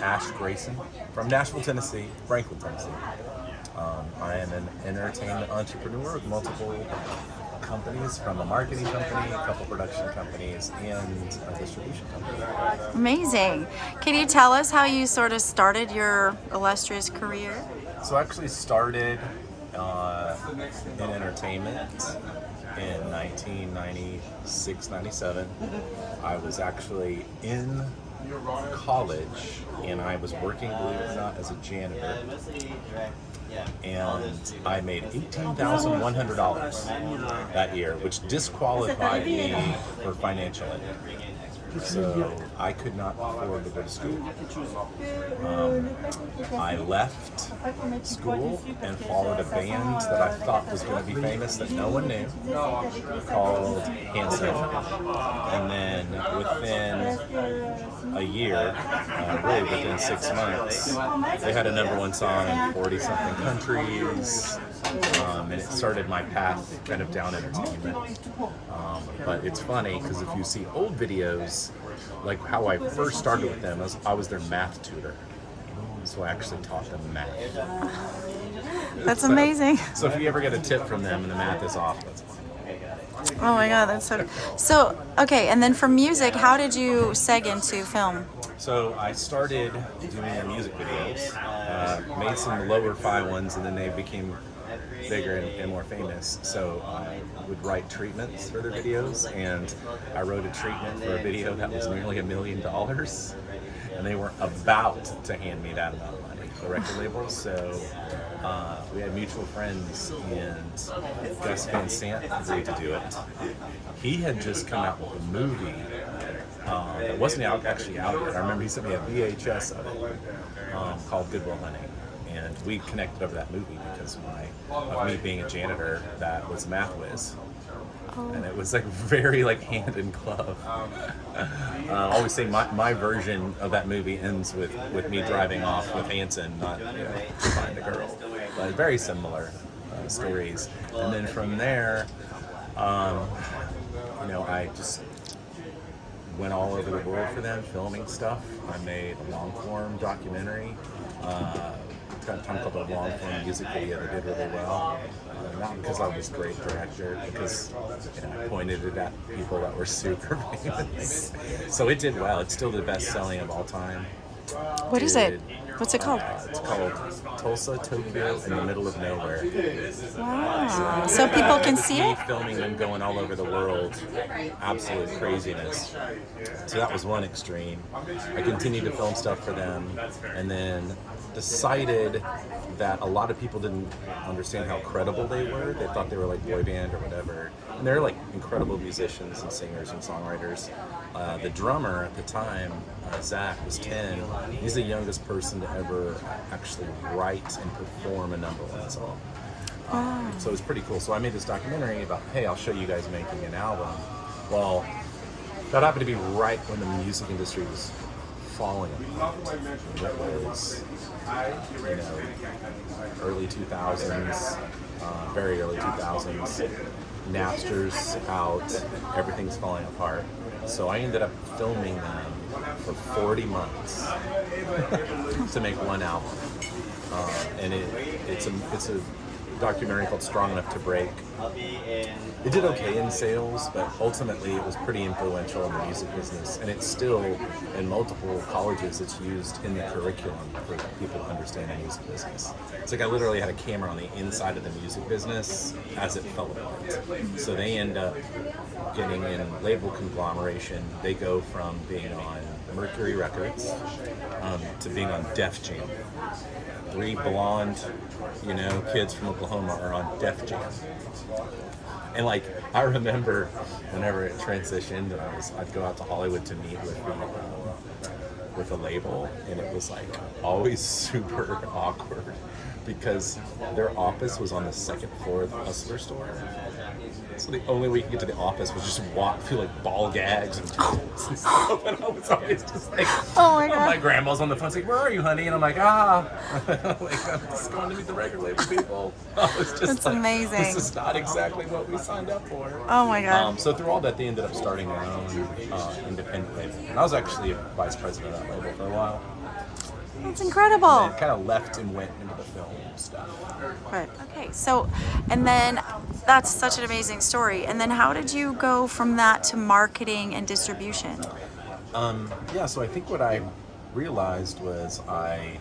Greyson from Nashville, Tennessee, Franklin, Tennessee. I am an entertainment entrepreneur with multiple companies, from a marketing company, a couple production companies, and a distribution company. Amazing. Can you tell us how you sort of started your illustrious career? So I actually started in entertainment in 1996, 97. I was actually in college and I was working, believe it or not, as a janitor. And I made $18,100 that year, which disqualified me for financial aid. So I could not afford to go to school. I left school and followed a band that I thought was going to be famous that no one knew, called Hanson. And then within a year, really within 6 months, they had a #1 song in 40-something countries. And it started my path kind of down entertainment. But it's funny because if you see old videos, like how I first started with them, I was their math tutor. So I actually taught them math. That's amazing. So if you ever get a tip from them and the math is off, that's fine. Oh my God, that's so. Okay, and then from music, how did you seg into film? So I started doing music videos, made some lower-fi ones, and then they became bigger and more famous. So I would write treatments for their videos, and I wrote a treatment for a video that was nearly $1 million, and they were about to hand me that amount of money, the record label. So we had mutual friends, and Gus Van Sant agreed to do it. He had just come out with a movie that wasn't actually out yet. I remember he sent me a VHS of it called Good Will Hunting. And we connected over that movie because of me being a janitor that was math whiz. And it was like very like hand in glove. I always say my version of that movie ends with me driving off with Hanson, not to find a girl. But very similar stories. And then from there, I just went all over the world for them, filming stuff. I made a long form documentary. At a time called a long form music video that did really well. Not because I was a great director, because I pointed it at people that were super famous. So it did well. It's still the best selling of all time. What is it? What's it called? It's called Tulsa, Tokyo, in the Middle of Nowhere. Wow. So people can see me it? filming them going all over the world. Absolute craziness. So that was one extreme. I continued to film stuff for them, and then decided that a lot of people didn't understand how credible they were. They thought they were like boy band or whatever. And they're like incredible musicians and singers and songwriters. The drummer at the time, Zach, was 10. He's the youngest person to ever actually write and perform a #1 song. So it was pretty cool. So I made this documentary about, hey, I'll show you guys making an album. Well, that happened to be right when the music industry was falling apart. It was, early 2000s, very early 2000s. Napster's out, everything's falling apart. So I ended up filming them for 40 months to make one album. And it's a documentary called Strong Enough to Break. It did okay in sales, but ultimately it was pretty influential in the music business, and it's still in multiple colleges. It's used in the curriculum for people to understand the music business. It's like I literally had a camera on the inside of the music business as it fell apart. So they end up getting in label conglomeration. They go from being on Mercury Records to being on Def Jam. 3 blonde, kids from Oklahoma are on Def Jam. And like, I remember whenever it transitioned, and I'd go out to Hollywood to meet with a label, and it was like always super awkward because their office was on the 2nd floor of the Hustler store. So the only way you could get to the office was just walk through like ball gags and tunnels and stuff. And I was always just like, oh my God. My grandma's on the phone, it's like, where are you, honey? And I'm like, I'm just going to meet the record label people. I was just That's like, amazing. This is not exactly what we signed up for. Oh my God. So through all that, they ended up starting their own independent label. And I was actually a vice president of that label for a while. That's incredible. And then kind of left and went into the film stuff. Right. Okay. So, and then that's such an amazing story. And then how did you go from that to marketing and distribution? Yeah, so I think what I realized was I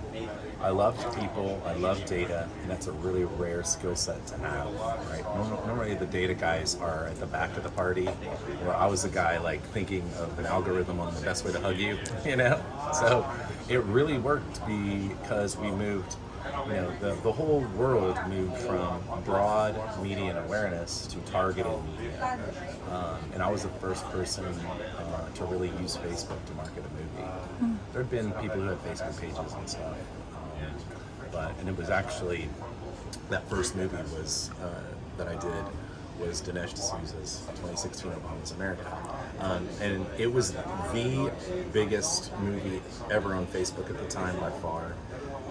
loved people, I love data, and that's a really rare skill set to have, right? Normally the data guys are at the back of the party, where I was the guy like thinking of an algorithm on the best way to hug you, you know? So it really worked because we moved, you know, the whole world moved from broad media and awareness to targeted media. And I was the first person to really use Facebook to market a movie. There had been people who had Facebook pages and stuff, and it was actually, that first movie was that I did was Dinesh D'Souza's 2016 Obama's America. And it was the biggest movie ever on Facebook at the time by far.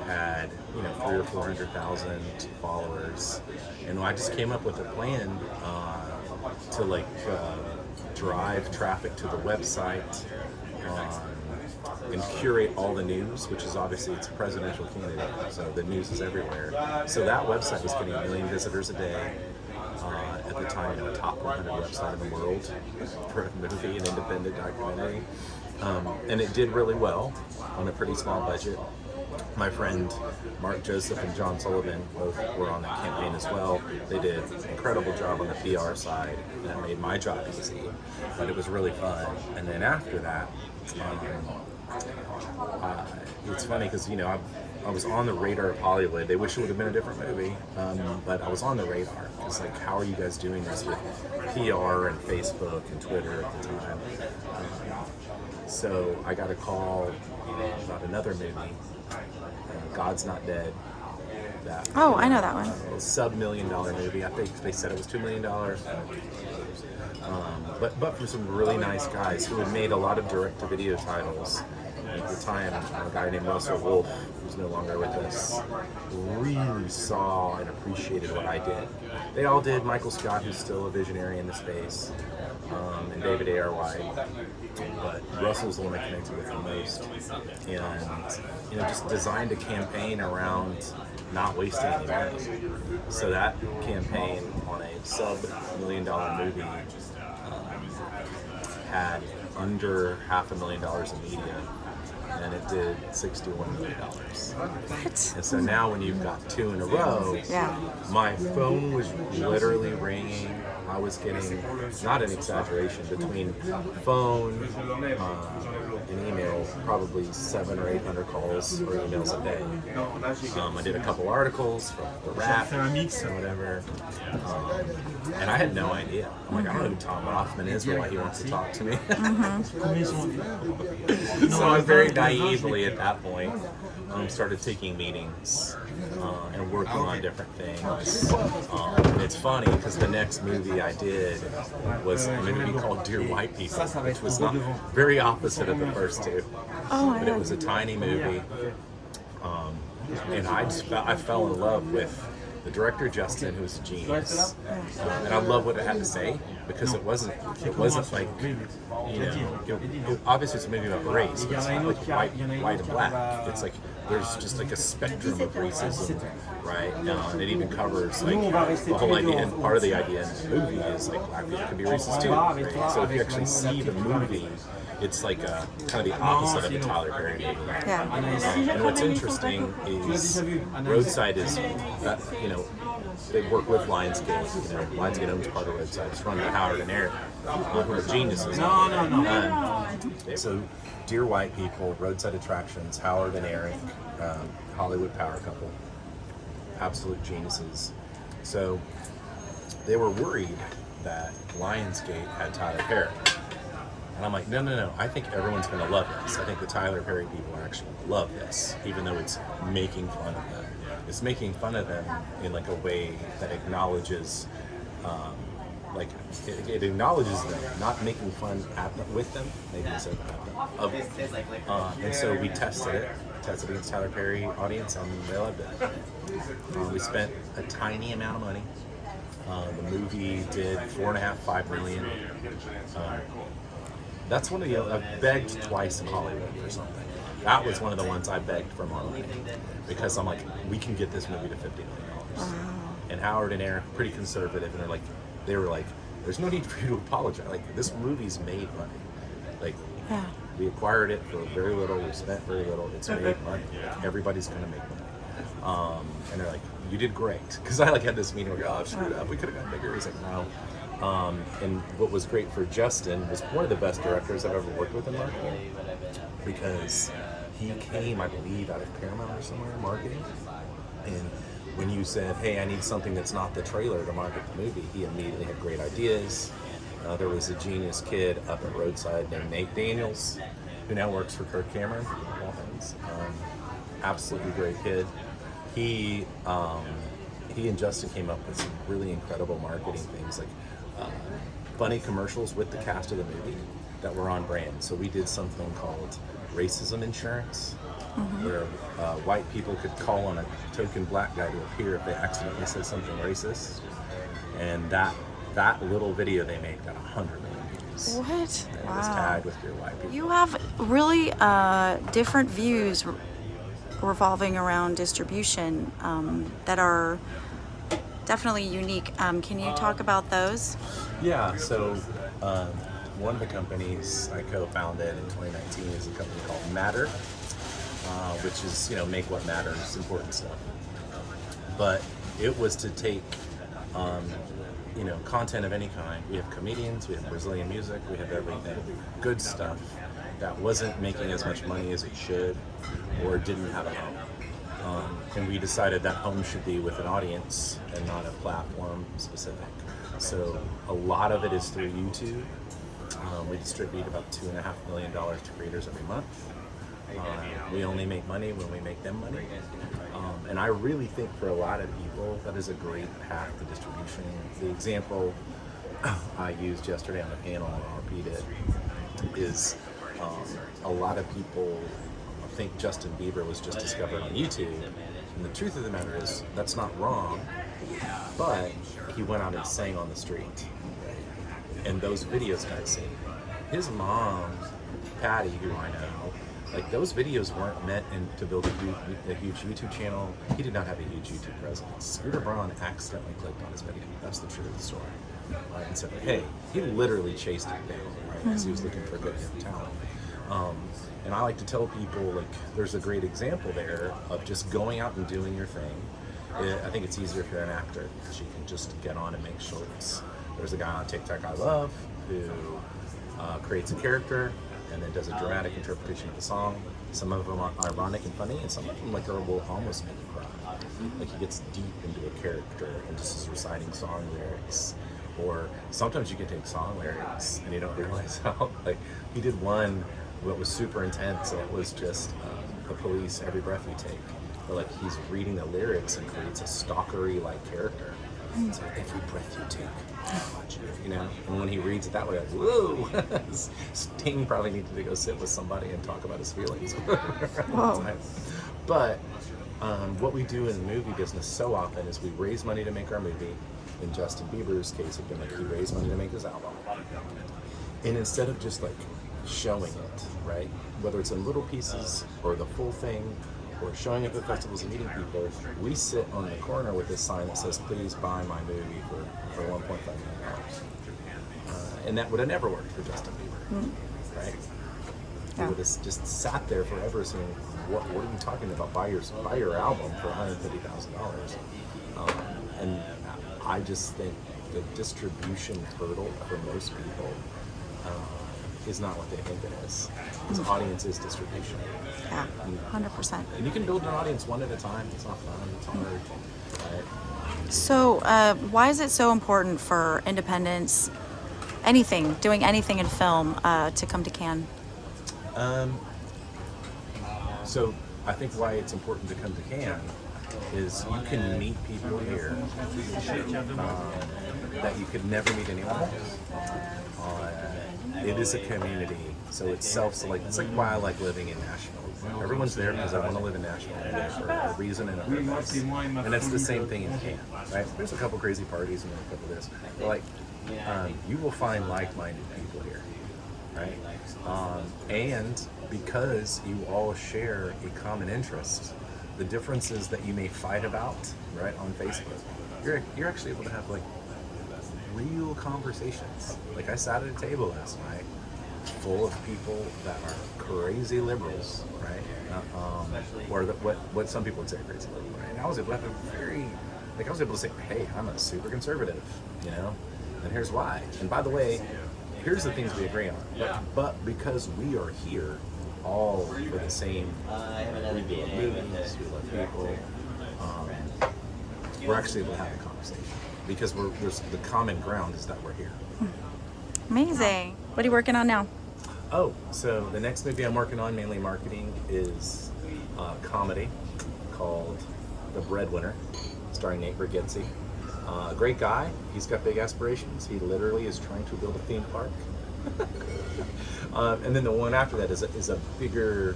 Had, you know, 300,000 or 400,000 followers, and I just came up with a plan to like drive traffic to the website and curate all the news, which is obviously it's a presidential candidate, so the news is everywhere. So that website was getting 1 million visitors a day. At the time, you know, top 100 website in the world for a movie, an independent documentary, and it did really well on a pretty small budget. My friend Mark Joseph and John Sullivan both were on that campaign as well. They did an incredible job on the PR side, and it made my job easy, but it was really fun. And then after that, it's funny because, you know, I was on the radar of Hollywood. They wish it would have been a different movie, but I was on the radar. It's like, how are you guys doing this with PR and Facebook and Twitter at the time? So I got a call about another movie, God's Not Dead. I know that one. Sub-$1 million movie. I think they said it was $2 million. But from some really nice guys who had made a lot of direct-to-video titles. At the time, a guy named Russell Wolf, who's no longer with us, really saw and appreciated what I did. They all did. Michael Scott, who's still a visionary in the space, and David A.R. White. But Russell's the one I connected with the most. And, you know, just designed a campaign around not wasting any money. So that campaign on a sub-$1 million movie had under $500,000 in media, and it did $61 million. What? And so now when you've got two in a row, my phone was literally ringing. I was getting, not an exaggeration, between phone and email, probably 700 or 800 calls or emails a day. I did a couple articles for the Wrap or whatever, and I had no idea. I'm like, I don't know who Tom Rothman is or why he wants to talk to me. So I very naively at that point started taking meetings and working on different things. And it's funny because the next movie I did was a movie called Dear White People, which was not very opposite of the first two. But it was a tiny movie, and I fell in love with the director Justin, who was a genius, and I love what it had to say because it wasn't like, you know, obviously it's a movie about race, but it's not like white and black. It's like there's just like a spectrum of racism, right? And it even covers like the whole idea, and part of the idea in the movie is like black people can be racist too, right? So if you actually see the movie, it's like kind of the opposite of the Tyler Perry movie. And what's interesting is Roadside is, you know, they work with Lionsgate. You know, Lionsgate owns part of Roadside. It's run by Howard and Eric, who are geniuses. So, Dear White People, Roadside Attractions, Howard and Eric, Hollywood power couple, absolute geniuses. So, they were worried that Lionsgate had Tyler Perry. And I'm like, no, I think everyone's going to love this. I think the Tyler Perry people actually love this, even though it's making fun of them. It's making fun of them in like a way that acknowledges, like it acknowledges them, not making fun at them, with them, maybe instead of them. And so we tested against Tyler Perry audience, and they loved it. We spent a tiny amount of money. The movie did $4.5 million. That's one of the, I've begged twice in Hollywood for something. That was one of the ones I begged for more money because I'm like, we can get this movie to $50 million. And Howard and Eric, pretty conservative, and they were like, there's no need for you to apologize. Like, this movie's made money. Like, Yeah. we acquired it for very little. We spent very little. It's made money. Everybody's gonna make money. And they're like, you did great. Because I had this meeting where, oh, I've screwed up. We could have gone bigger. He's like, no. And what was great for Justin was one of the best directors I've ever worked with in marketing, because he came, I believe, out of Paramount or somewhere in marketing. And when you said, hey, I need something that's not the trailer to market the movie, he immediately had great ideas. There was a genius kid up at Roadside named Nate Daniels, who now works for Kirk Cameron, of all things. Absolutely great kid. He and Justin came up with some really incredible marketing things, like funny commercials with the cast of the movie that were on brand. So we did something called racism insurance, where white people could call on a token black guy to appear if they accidentally said something racist. And that little video they made got 100 million views. What? And it was tagged with your white people. You have really different views revolving around distribution that are definitely unique. Can you talk about those? Yeah, so one of the companies I co-founded in 2019 is a company called Matter, which is, make what matters, important stuff. But it was to take, content of any kind. We have comedians, we have Brazilian music, we have everything, good stuff that wasn't making as much money as it should or didn't have a home. And we decided that home should be with an audience and not a platform specific. So a lot of it is through YouTube. We distribute about $2.5 million to creators every month. We only make money when we make them money. And I really think for a lot of people, that is a great path to distribution. The example I used yesterday on the panel, and I'll repeat it, is a lot of people think Justin Bieber was just discovered on YouTube. And the truth of the matter is, that's not wrong, but he went out and sang on the street. And those videos got seen. His mom, Patty, who I know, those videos weren't meant to build a huge YouTube channel. He did not have a huge YouTube presence. Scooter Braun accidentally clicked on his video. That's the truth of the story. And said, hey, he literally chased it down, right? Because he was looking for good talent. And I like to tell people, there's a great example there of just going out and doing your thing. I think it's easier if you're an actor, because you can just get on and make shorts. There's a guy on TikTok I love who creates a character and then does a dramatic interpretation of the song. Some of them are ironic and funny, and some of them will almost make you cry. He gets deep into a character and just is reciting song lyrics. Or sometimes you can take song lyrics and you don't realize how, he did one that was super intense, and it was just the Police, Every Breath You Take. But he's reading the lyrics and creates a stalkery character. It's every breath you take, I watch you, And when he reads it that way, whoa! Sting probably needed to go sit with somebody and talk about his feelings. But what we do in the movie business so often is we raise money to make our movie. In Justin Bieber's case, it had been he raised money to make his album. And instead of just showing it, right? Whether it's in little pieces or the full thing, or showing up at festivals and meeting people, we sit on the corner with this sign that says, please buy my movie for $1.5 million. And that would have never worked for Justin Bieber, right? He would have just sat there forever saying, what are you talking about? Buy your album for $150,000. And I just think the distribution hurdle for most people is not what they think it is. Because audience is distribution. Yeah, 100%. And you can build an audience one at a time. It's not fun. It's hard. Right? So, why is it so important for independents, doing anything in film, to come to Cannes? So, I think why it's important to come to Cannes is you can meet people here that you could never meet anywhere else. It is a community, so it's self-selected. It's why I like living in Nashville. Everyone's there because I want to live in Nashville. I'm there for a reason and a purpose. And that's the same thing in Cannes, right? There's a couple crazy parties and a couple of this. But you will find like-minded people here, right? And because you all share a common interest. The differences that you may fight about, right, on Facebook, you're actually able to have like real conversations. Like I sat at a table last night full of people that are crazy liberals, right? Or what some people would say crazy liberal, right? And I was able to have a I was able to say, hey, I'm a super conservative, you know, and here's why. And by the way, here's the things we agree on. But because we are here all for the same, we love movies, we love people, we're actually able to have a conversation because there's the common ground is that we're here. Amazing. What are you working on now? Oh, so the next movie I'm working on, mainly marketing, is a comedy called The Breadwinner, starring Nate Bargatze. Great guy. He's got big aspirations. He literally is trying to build a theme park. And then the one after that is a bigger,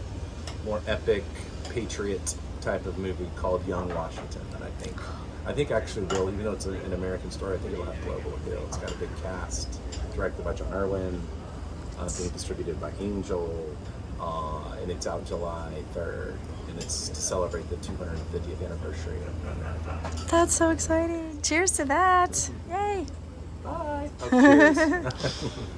more epic, patriot type of movie called Young Washington that I think actually will, even though it's an American story, I think it'll have global appeal. It's got a big cast, directed by John Irwin, being distributed by Angel, and it's out July 3rd, and it's to celebrate the 250th anniversary of America. That's so exciting. Cheers to that. Yay. Bye. Oh, cheers.